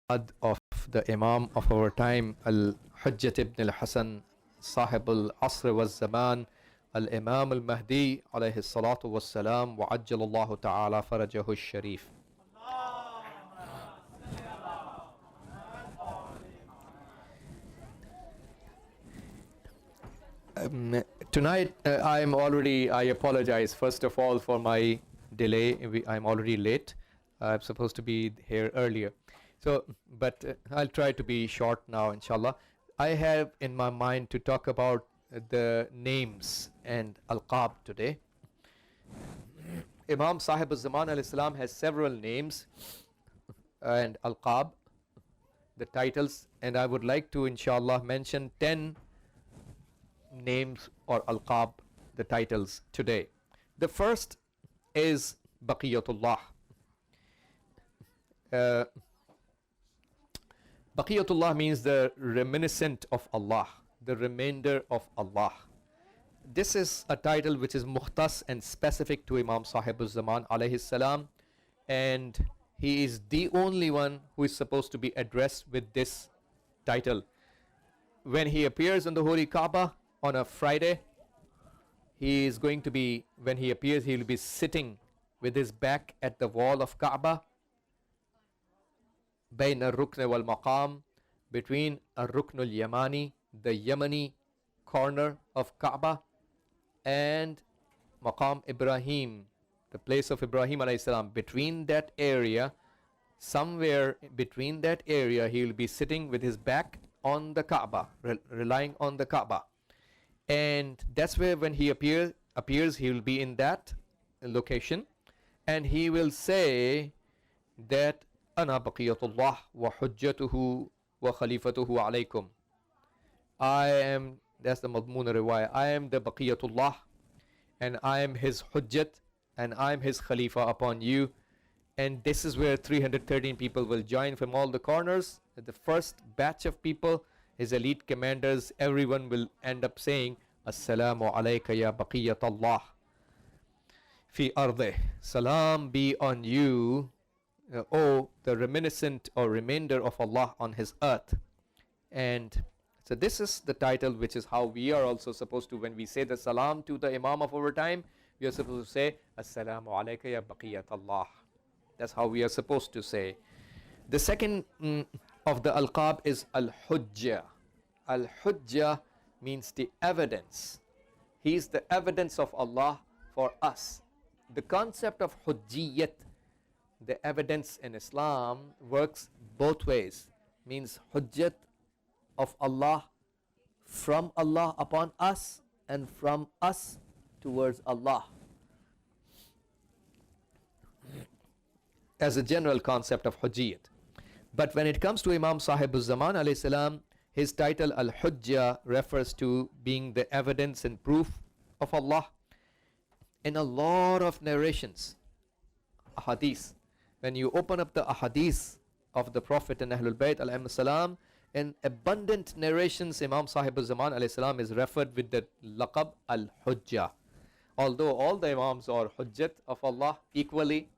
Melaad of the Imam of our time, Al-Hujjat ibn al-Hasan, Sahib al-Asr wal-Zaman, Al-Imam al-Mahdi alayhi salatu was-salam, wa ajjalallahu ta'ala farajahu al-sharif. Tonight, I apologize first of all for my delay. I'm already late. I'm supposed to be here earlier. But I'll try to be short now, inshallah. I have in my mind to talk about the names and alqab today. Imam Sahib al-Zaman al-Islam has several names and alqab, the titles, and I would like to, inshallah, mention 10 names or alqab, the titles today. The first is Baqiyatullah. Baqiyatullah means the reminiscent of Allah, the remainder of Allah. This is a title which is mukhtas and specific to Imam Sahib al-Zaman alayhi salam, and he is the only one who is supposed to be addressed with this title. When he appears on the Holy Kaaba on a Friday, he is going to be, when he appears, he will be sitting with his back at the wall of Kaaba, bayn al-rukn wal-maqam, between al-rukn al-yamani, the Yemeni corner of Kaaba, and Maqam Ibrahim, the place of Ibrahim alayhi salam. Between that area, somewhere between that area, he will be sitting with his back on the Kaaba, relying on the Kaaba. And that's where when he appears, he will be in that location, and he will say that Ana baqiyatullah wa hujjatuhu wa khalifatuhu alaykum. I am, that's the madmoon riwayah, I am the baqiyatullah, and I am his hujjat, and I am his khalifa upon you. And this is where 313 people will join from all the corners. The first batch of people, his elite commanders, everyone will end up saying, Assalamu alayka ya baqiyatullah fi ardih. Salam be on you, O the reminiscent or remainder of Allah on his earth. And so this is the title, which is how we are also supposed to, when we say the salam to the Imam of our time, we are supposed to say Assalamu alayka ya baqiyatullah. That's how we are supposed to say. The second of the alqab is Al-Hujjah. Al-Hujjah means the evidence. He is the evidence of Allah for us. The concept of Hujjiyat, the evidence in Islam, works both ways. Means Hujjat of Allah, from Allah upon us, and from us towards Allah, as a general concept of Hujjiyat. But when it comes to Imam Sahib al-Zaman alayhi salam, his title Al-Hujjah refers to being the evidence and proof of Allah. In a lot of narrations, ahadith, when you open up the ahadith of the Prophet and Ahlul Bayt alayhi salam, in abundant narrations, Imam Sahib al-Zaman alayhi salam is referred with the laqab Al-Hujjah. Although all the Imams are Hujjat of Allah equally,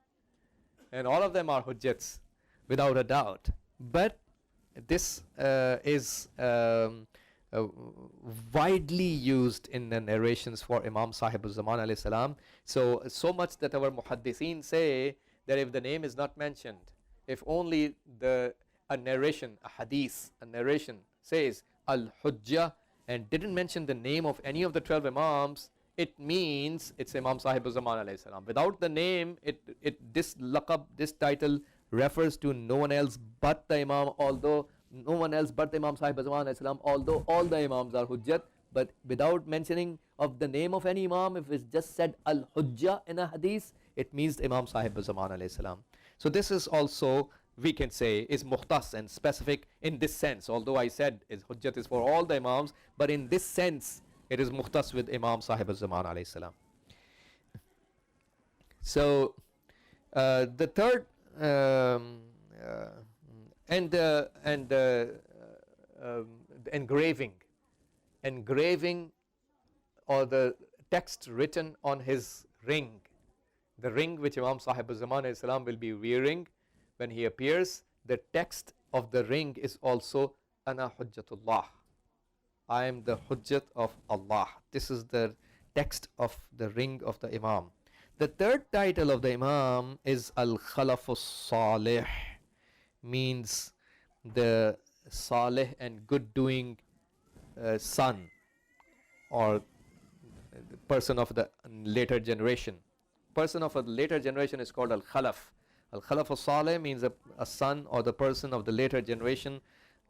and all of them are Hujjats without a doubt. But this is widely used in the narrations for Imam Sahib al-Zaman alayhi salam. So much that our muhaddithin say that if the name is not mentioned, if only a narration, a hadith, a narration says Al-Hujjah and didn't mention the name of any of the 12 Imams, it means it's Imam Sahib al-Zaman alayhi salam. Without the name, this laqab, this title refers to no one else but the Imam, although no one else but the Imam Sahib al-Zaman alayhi salam, although all the Imams are Hujjat. But without mentioning of the name of any Imam, if it's just said Al-Hujjah in a hadith, it means Imam Sahib al-Zaman alayhi salam. So this is also, we can say, is mukhtas and specific in this sense. Although I said Hujjat is for all the Imams, but in this sense, it is mukhtas with Imam Sahib al-Zaman alayhi salam. So the third and the engraving or the text written on his ring, the ring which Imam Sahib al-Zaman alayhi salam will be wearing when he appears, the text of the ring is also Ana Hujjatullah. I am the Hujjat of Allah. This is the text of the ring of the Imam. The third title of the Imam is Al-Khalafus Salih, means the Salih and good doing son, or the person of the later generation. Person of a later generation is called Al-Khalaf. Al-Khalaf Salih means a son or the person of the later generation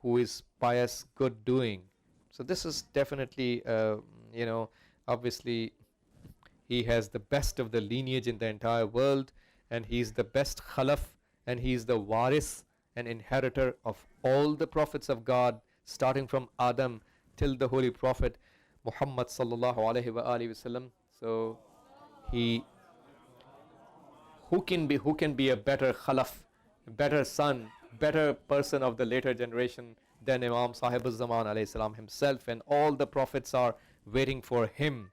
who is pious, good doing. So this is definitely, obviously he has the best of the lineage in the entire world, and he is the best Khalaf, and he is the Waris and inheritor of all the prophets of God, starting from Adam till the Holy Prophet Muhammad sallallahu alaihi wasallam. So who can be a better Khalaf, better son, better person of the later generation than Imam Sahib-ul-Zaman alayhi salam himself, and all the prophets are waiting for him,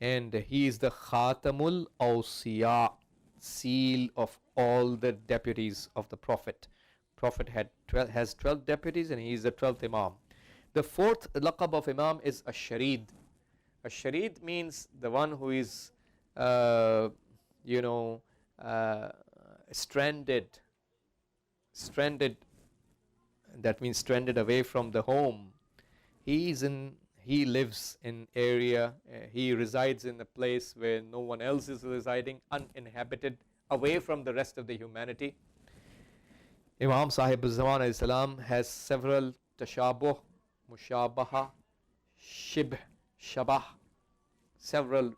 and he is the Khatamul Awsiya, seal of all the deputies of the Prophet. Prophet has 12 deputies, and he is the 12th Imam. The fourth laqab of Imam is Ash-Sharid. Ash-Sharid means the one who is stranded, that means stranded away from the home. He lives in area, he resides in a place where no one else is residing, uninhabited, away from the rest of the humanity. Imam Sahib-ul-Zaman alayhi salam has several tashabuh, mushabaha, shibh, shabah, several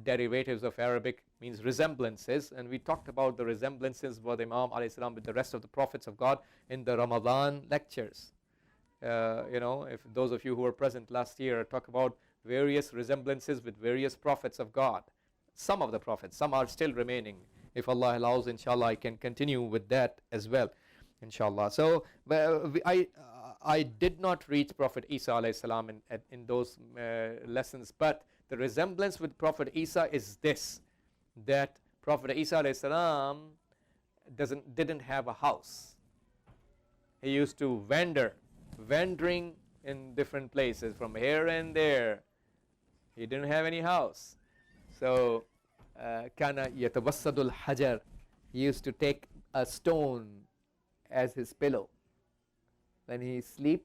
derivatives of Arabic, means resemblances, and we talked about the resemblances of Imam alayhi salam with the rest of the prophets of God in the Ramadan lectures. If those of you who were present last year, talk about various resemblances with various prophets of God. Some of the prophets, some are still remaining. If Allah allows, inshallah, I can continue with that as well, inshallah. So I did not reach Prophet Isa alayhi salam in those lessons, but the resemblance with Prophet Isa is this, that Prophet Isa alayhi salam didn't have a house. He used to wandering in different places from here and there. He didn't have any house. So kana yatawassadul hajar, he used to take a stone as his pillow. When he sleep,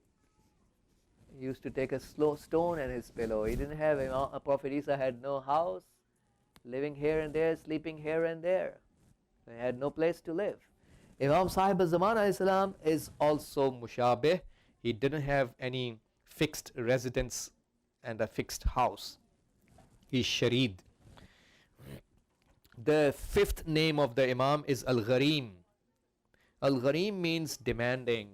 he used to take a stone as his pillow. He didn't have a Prophet Isa had no house, living here and there, sleeping here and there. He had no place to live. Imam Sahib-ul-Zaman alayhi salam is also mushabih. He didn't have any fixed residence and a fixed house. He's Sharid. The fifth name of the Imam is Al-Gharim. Al-Gharim means demanding.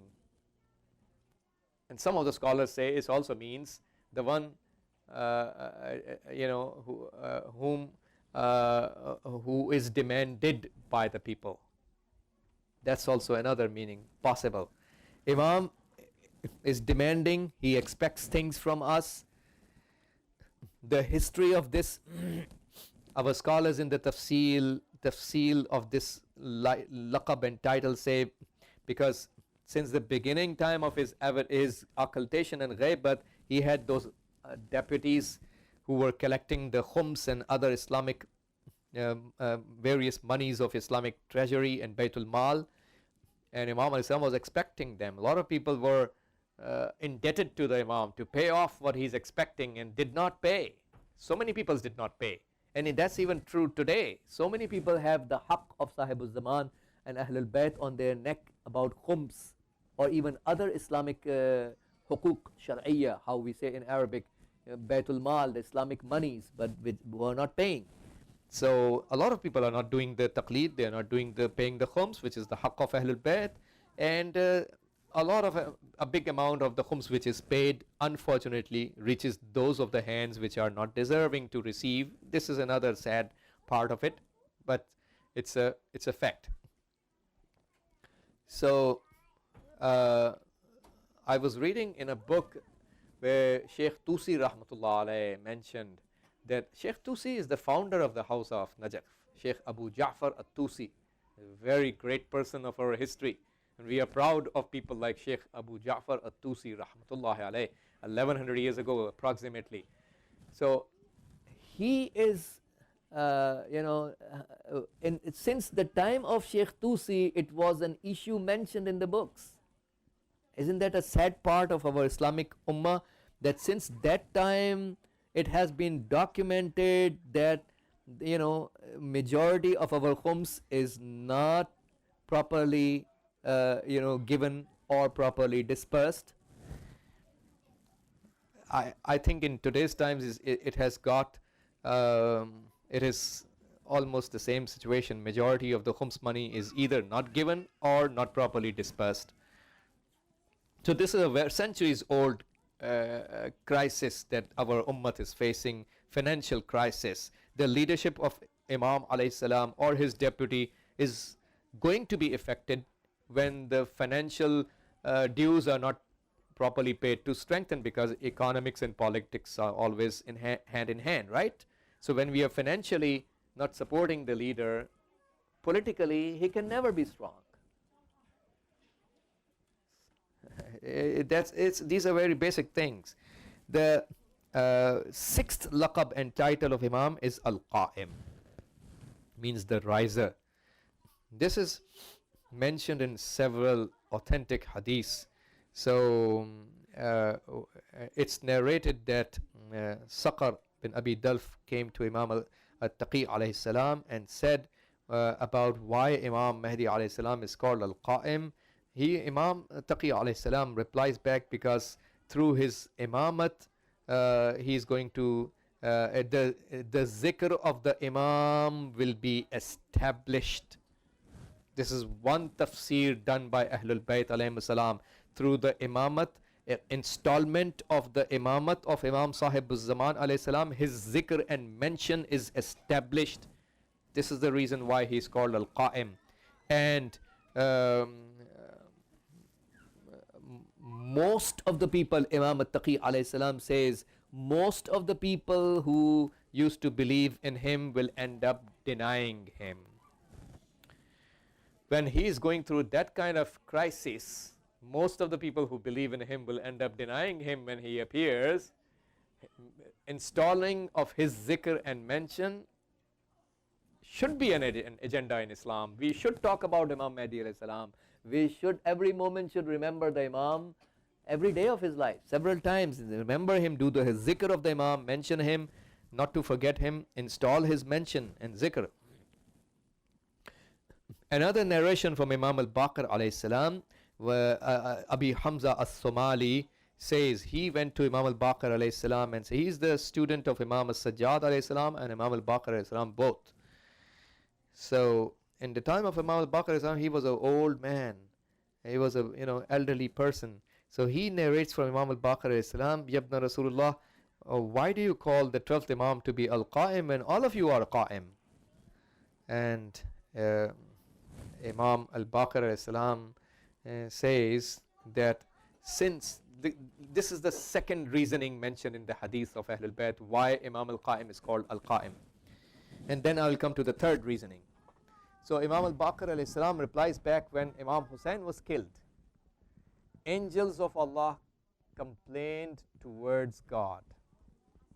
And some of the scholars say it also means the one who is demanded by the people. That's also another meaning possible. Imam is demanding, he expects things from us. The history of this, our scholars in the tafsil of this laqab and title say, because since the beginning time of his occultation and ghaibat, he had those deputies who were collecting the khums and other Islamic various monies of Islamic treasury and Baytul Mal, and Imam al-Islam was expecting them. A lot of people were indebted to the Imam to pay off what he's expecting and did not pay. So many people did not pay, and that's even true today. So many people have the haqq of Sahib-ul-Zaman and Ahlul Bayt on their neck about khums or even other Islamic hukuk shar'iyya, how we say in Arabic, Baytul Mal, the Islamic monies, but which were not paying. So a lot of people are not doing the taqleed, they are not doing the paying the khums, which is the haqq of Ahlul Bayt, and a lot of a big amount of the khums which is paid, unfortunately, reaches those of the hands which are not deserving to receive. This is another sad part of it, but it's a fact. So I was reading in a book where Sheikh Tusi rahmatullah alayhi mentioned that Sheikh Tusi is the founder of the house of Najaf, Sheikh Abu Ja'far at-Tusi, a very great person of our history, And we are proud of people like Sheikh Abu Ja'far at-Tusi rahmatullahi alayh, 1100 years ago approximately. So he is, since the time of Sheikh Tusi, it was an issue mentioned in the books. Isn't that a sad part of our Islamic Ummah, that since that time it has been documented that majority of our khums is not properly given or properly dispersed. I think in today's times it has got it is almost the same situation. Majority of the khums money is either not given or not properly dispersed. So this is a centuries old crisis that our ummah is facing, financial crisis. The leadership of Imam alayhi salam or his deputy is going to be affected when the financial dues are not properly paid to strengthen, because economics and politics are always hand in hand, right? So when we are financially not supporting the leader, politically he can never be strong. These are very basic things. The sixth laqab and title of Imam is Al-Qa'im, means the riser. This is mentioned in several authentic hadiths. So it's narrated that Saqar bin Abi Dalf came to Imam al-Taqi alayhi salam and said about why Imam Mahdi alayhi salam is called Al-Qa'im. Imam Taqi alayhi salam replies back, because through his imamat he is going to the zikr of the Imam will be established. This is one tafsir done by Ahlul Bayt alayhi salam. Through the imamat, installment of the imamat of Imam Sahib al-Zaman alayhi salam, his zikr and mention is established. This is the reason why he is called Al-Qa'im. And most of the people, Imam al-Taqi alayhi salam says, most of the people who used to believe in him will end up denying him. When he is going through that kind of crisis, most of the people who believe in him will end up denying him when he appears. Installing of his zikr and mention should be an agenda in Islam. We should talk about Imam Mahdi alayhi salam. We should, every moment should remember the Imam, every day of his life, several times. Remember him, do his zikr of the Imam, mention him, not to forget him, install his mention and zikr. Another narration from Imam al-Baqir alayhi salam, where Abi Hamza as-Somali says he went to Imam al-Baqir alayhi salam and said he is the student of Imam al-Sajjad alayhi salam and Imam al-Baqir alayhi salam both. So in the time of Imam al-Baqir alayhi salam, he was an old man, he was a elderly person. So he narrates from Imam al-Baqir alayhi salam, Yabna Rasulullah, why do you call the 12th Imam to be Al-Qa'im when all of you are Qa'im? And Imam al-Baqir alayhi salam says that since this is the second reasoning mentioned in the hadith of Ahlul Bayt why Imam al-Qa'im is called Al-Qa'im, and then I will come to the third reasoning. So Imam al-Baqir alayhi salam replies back, when Imam Hussein was killed, angels of Allah complained towards God.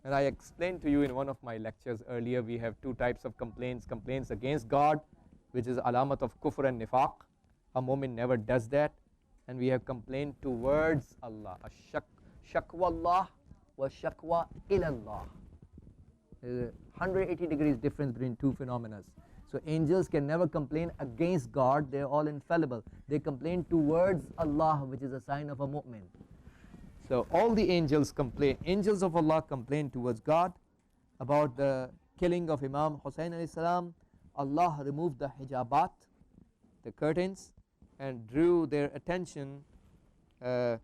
And I explained to you in one of my lectures earlier, we have two types of complaints against God, which is alamat of kufr and nifaq. A mu'min never does that. And we have complained towards Allah, shakwa Allah wa shakwa ilallah. There's a 180 degrees difference between two phenomena. So angels can never complain against God, they're all infallible. They complain towards Allah, which is a sign of a mu'min. So all the angels complain, angels of Allah complain towards God about the killing of Imam Hussein alayhi salam. Allah removed the hijabat, the curtains, and drew their attention towards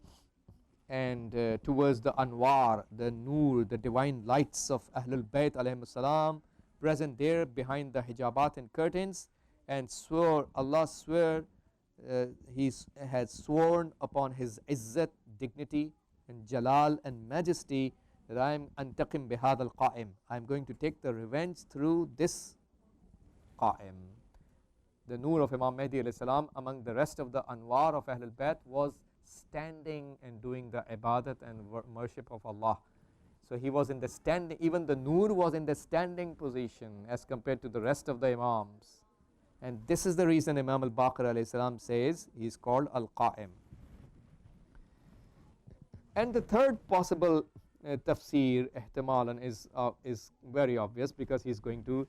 the anwar, the noor, the divine lights of Ahlul Bayt alayhi salam, present there behind the hijabat and curtains, and swore, Allah swore, he has sworn upon his izzat, dignity and jalal and majesty, that I am antaqim bihad al-Qa'im, I am going to take the revenge through this Qa'im. the Noor of Imam Mahdi alayhi salam among the rest of the Anwar of Ahlul Bayt was standing and doing the ibadat and worship of Allah. So he was in the standing, even the Noor was in the standing position as compared to the rest of the Imams. And this is the reason Imam al-Baqir alayhi salam says he is called Al-Qa'im. And the third possible tafsir, ihtimalan, is very obvious, because he's going to,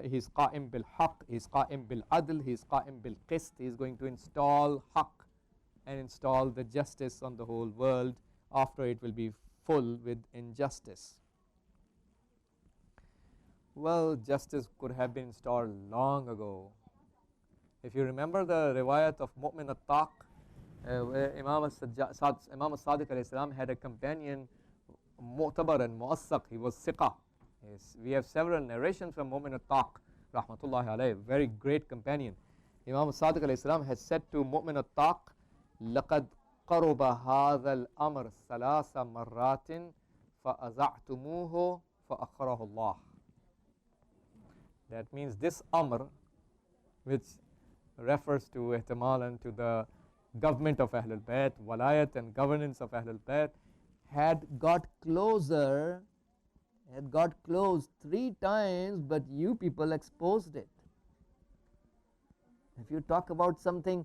he's Qa'im bil Haqq, he's Qa'im bil Adl, he's Qa'im bil Qist, he's going to install Haqq and install the justice on the whole world after it will be full with injustice. Well, justice could have been installed long ago. If you remember the riwayat of Mu'min al-Taq, where Imam al-Sadiq alayhi salam had a companion, Mu'tabar and Mu'assaq, he was Siqa. Yes, we have several narrations from Mu'min al-Taq, rahmatullahi alayhi, very great companion. Imam al-Sadiq alayhi salam has said to Mu'min al-Taq, لَقَدْ قَرُبَ هَذَا الْأَمْرِ ثَلَاثَ مَرَّاتٍ فَأَزَعْتُمُوهُ فَأَخْرَهُ اللَّهُ. That means this Amr, which refers to ihtimalan to the government of Ahlul Bayt, walayat and governance of Ahlul Bayt, had got closer, had got close 3 times, but you people exposed it. If you talk about something,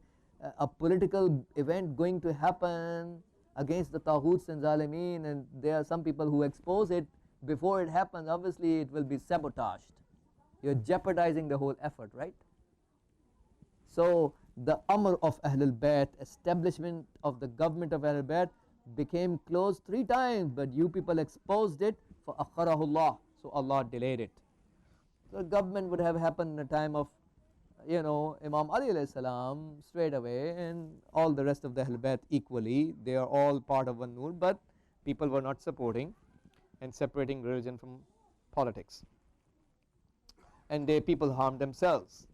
a political event going to happen against the Taghuts and Zalimeen, and there are some people who expose it before it happens, obviously it will be sabotaged. You're jeopardizing the whole effort, right? So the Amr of Ahlul Bayt, establishment of the government of Ahlul Bayt, became close 3 times, but you people exposed it, for akharahu, so Allah delayed it. So government would have happened in the time of, you know, Imam Ali alayhi salam straight away, and all the rest of the Ahlul Bayt equally. They are all part of one Noor, but people were not supporting and separating religion from politics. And people harmed themselves.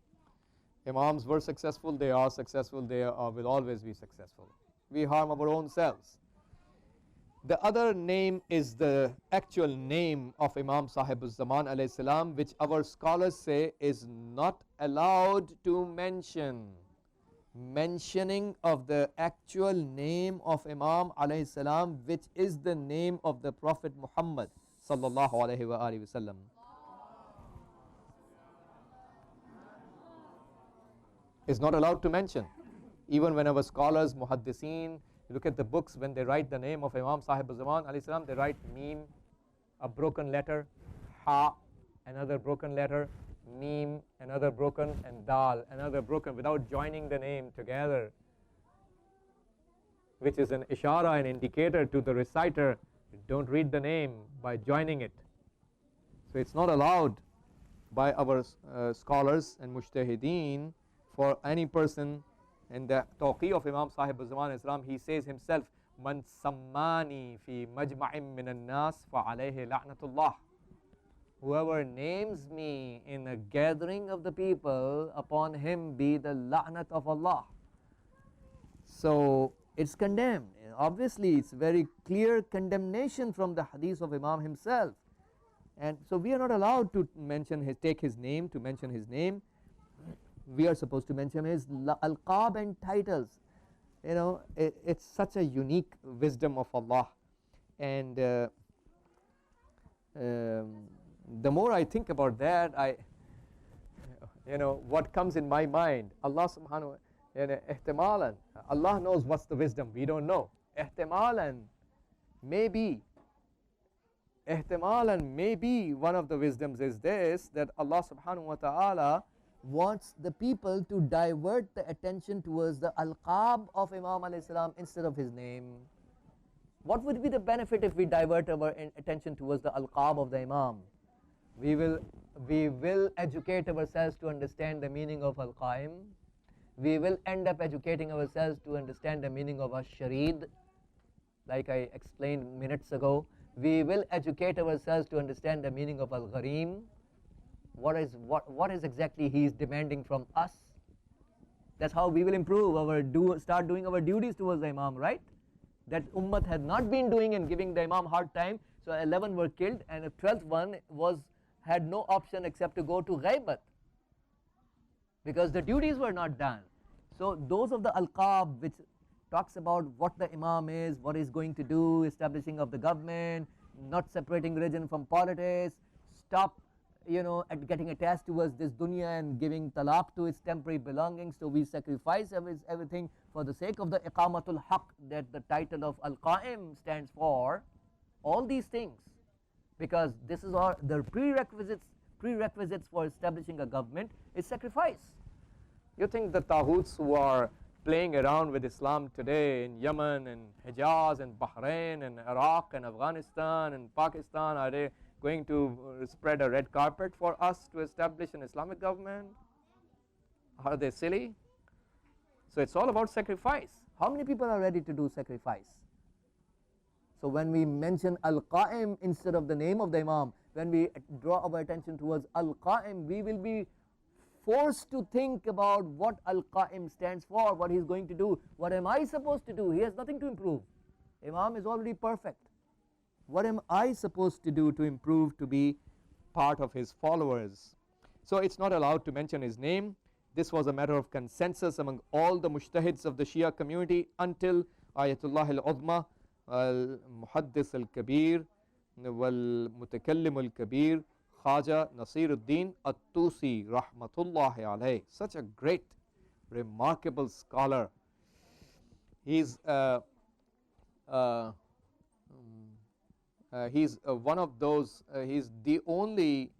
Imams were successful, they are successful, they will always be successful. We harm our own selves. The other name is the actual name of Imam Sahib-uz-Zaman alayhi salam, which our scholars say is not allowed to mention. Mentioning of the actual name of Imam alayhi salam, which is the name of the Prophet Muhammad sallallahu alayhi wa alihi wasallam. Is not allowed to mention. Even when our scholars, muhaddiseen, look at the books, when they write the name of Imam Sahib-uz-Zaman alayhi salam, they write Mim, a broken letter, Ha, another broken letter, Mim, another broken, and Dal, another broken, without joining the name together, which is an ishara, an indicator to the reciter, don't read the name by joining it. So it's not allowed by our scholars and mujtahideen for any person. In the Tawqi of Imam Sahib-uz-Zaman Islam, he says himself, Man sammani fi majma'im minan nas fa alayhi la'natullah. Whoever names me in a gathering of the people, upon him be the la'nat of Allah. So it's condemned. Obviously it's very clear condemnation from the hadith of Imam himself. And so we are not allowed to mention take his name, to mention his name. We are supposed to mention his alqab and titles. You know, it's such a unique wisdom of Allah. And the more I think about that, you know, what comes in my mind, Allah subhanahu wa ta'ala, ihtimalan, Allah knows what's the wisdom, we don't know. Ihtimalan, maybe one of the wisdoms is this, that Allah subhanahu wa ta'ala wants the people to divert the attention towards the alqab of Imam alayhi salam instead of his name. What would be the benefit if we divert our attention towards the alqab of the Imam? We will educate ourselves to understand the meaning of Al-Qaim. We will end up educating ourselves to understand the meaning of Ash-Sharid, like I explained minutes ago. We will educate ourselves to understand the meaning of Al-Gharim. What is exactly he is demanding from us. That's how we will improve start doing our duties towards the Imam, right? That Ummah had not been doing and giving the Imam hard time. So 11 were killed, and the 12th one had no option except to go to Ghaibat. because the duties were not done. So those of the alqab which talks about what the imam is, what he's going to do, establishing of the government, not separating religion from politics, stop at getting attached towards this dunya and giving talaq to its temporary belongings, so we sacrifice everything for the sake of the iqamatul haq that the title of al-qa'im stands for. All these things, because this is all the prerequisites for establishing a government is sacrifice. You think the Taghoots who are playing around with Islam today in Yemen and Hijaz and Bahrain and Iraq and Afghanistan and Pakistan, are they going to spread a red carpet for us to establish an Islamic government? Are they silly? So it's all about sacrifice. How many people are ready to do sacrifice? So when we mention al-qa'im instead of the name of the imam, when we draw our attention towards al-qa'im, we will be forced to think about what al-qa'im stands for, what he's going to do. What am I supposed to do? He has nothing to improve. Imam is already perfect. What am I supposed to do to improve, to be part of his followers? So it's not allowed to mention his name. This was a matter of consensus among all the mujtahids of the Shia community until Ayatullah al-Uzma, al-Muhaddis al-Kabir, wal-Mutakallim al-Kabir, Khaja Nasiruddin at-Tusi rahmatullahi alayh. Such a great, remarkable scholar. He's one of those, he's the only,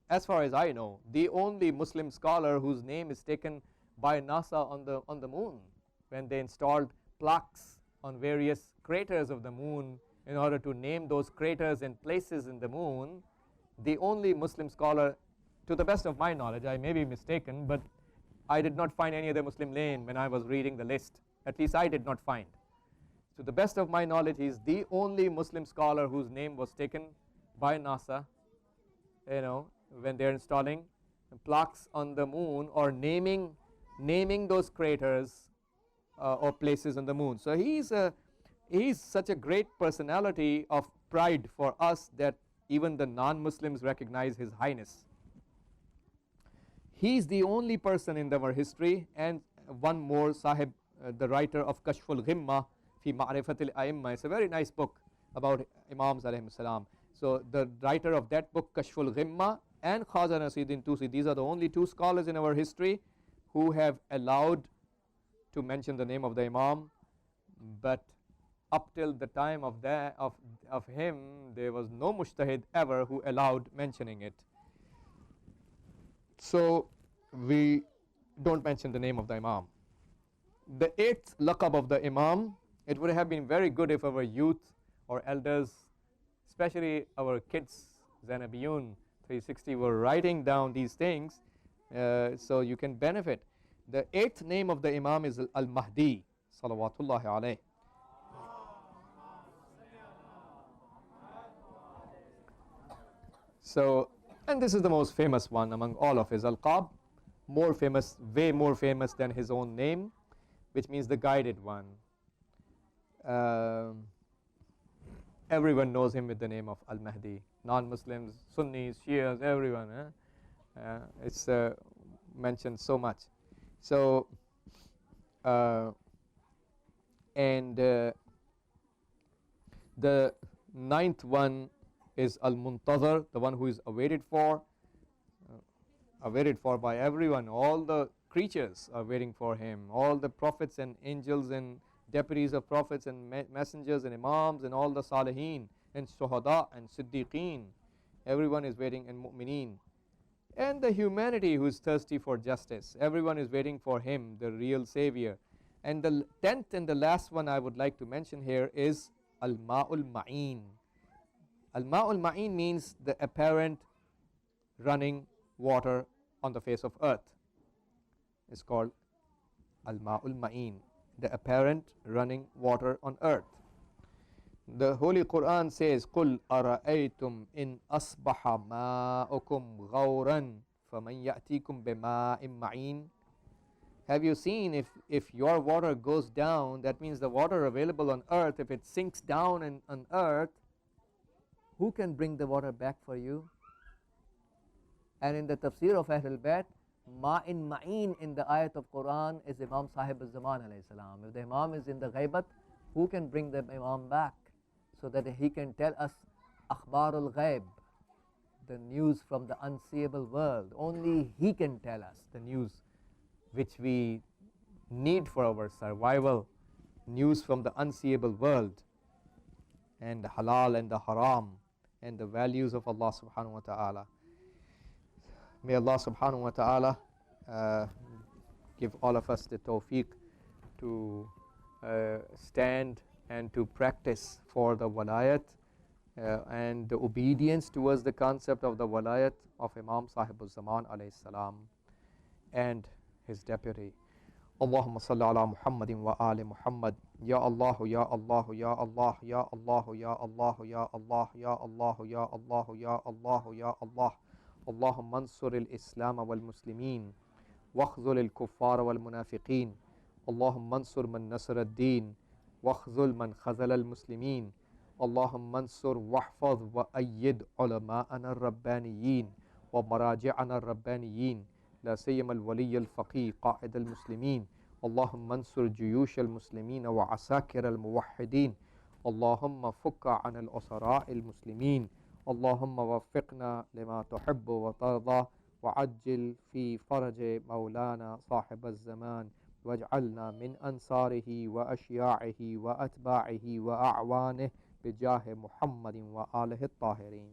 as far as I know, the only Muslim scholar whose name is taken by NASA on the moon when they installed plaques on various craters of the moon in order to name those craters and places in the moon. The only Muslim scholar, to the best of my knowledge, I may be mistaken, but I did not find any other Muslim name when I was reading the list. At least I did not find. To the best of my knowledge, he is the only Muslim scholar whose name was taken by NASA, when they're installing plaques on the moon or naming those craters or places on the moon. So he's such a great personality of pride for us that even the non-Muslims recognize his highness. He's the only person in our history, and one more, Sahib, the writer of Kashful Ghimma fi Ma'rifatil A'imma. It's a very nice book about Imams alayhim salam. So the writer of that book, Kashful Ghimma, and Khaja Nasiruddin Tusi, these are the only two scholars in our history who have allowed to mention the name of the Imam, but up till the time of him, there was no mujtahid ever who allowed mentioning it. So we don't mention the name of the Imam. The eighth laqab of the Imam, it would have been very good if our youth or elders, especially our kids, Zainabiyun 360, were writing down these things so you can benefit. The eighth name of the Imam is Al-Mahdi, salawatullahi alayh. So, and this is the most famous one among all of his alqab, more famous, way more famous than his own name, which means the guided one. Everyone knows him with the name of Al-Mahdi. Non-Muslims, Sunnis, Shias, everyone. It's mentioned so much. So, and the ninth one is Al-Muntazar, the one who is awaited for by everyone. All the creatures are waiting for him. All the prophets and angels and deputies of prophets and messengers and imams and all the salihin and shuhada and siddiqeen. Everyone is waiting, and mu'mineen. And the humanity who is thirsty for justice. Everyone is waiting for him, the real savior. And the 10th and the last one I would like to mention here is Al-Ma'ul Ma'in. Al-Ma'ul Ma'in means the apparent running water on the face of earth. It's called Al-Ma'ul Ma'in, the apparent running water on earth. The Holy Quran says, قُلْ أَرَأَيْتُمْ إِنْ أَصْبَحَ مَاؤُكُمْ غَوْرًا فَمَنْ يَأْتِيكُمْ بِمَاءٍ مَعِينٍ. Have you seen if your water goes down, that means the water available on earth, if it sinks down on earth, who can bring the water back for you? And in the tafsir of Ahlul Bayt, Ma'in Ma'in in the ayat of Quran is Imam Sahib al-Zaman alayhi salam. If the Imam is in the ghaibat, who can bring the Imam back so that he can tell us akhbarul ghaib, the news from the unseeable world? Only he can tell us the news which we need for our survival, news from the unseeable world, and the halal and the haram and the values of Allah subhanahu wa ta'ala. May Allah subhanahu wa ta'ala give all of us the tawfiq to stand and to practice for the walayat and the obedience towards the concept of the walayat of Imam Sahib al-Zaman alayhi salam and his deputy. Allahumma salli ala Muhammadin wa ali Muhammad. Ya Allah, Ya Allah, Ya Allah, Ya Allah, Ya Allah, Ya Allah, Ya Allah, Ya Allah, Ya Allah, Ya Allah. Allahumma ansur al-Islam wal-Muslimin واخذل الكفار والمنافقين. اللهم انصر من نصر الدين واخذل من خذل المسلمين. اللهم انصر واحفظ وأيد علماءنا الربانيين ومراجعنا الربانيين، لا سيما الولي الفقيه قائد المسلمين. اللهم انصر جيوش المسلمين وعساكر الموحدين. اللهم فك عن الأسراء المسلمين. اللهم وفقنا لما تحب وترضى، وعجل في فرج مولانا صاحب الزمان، واجعلنا من أنصاره وأشياعه وأتباعه وأعوانه بجاه محمد وآله الطاهرين.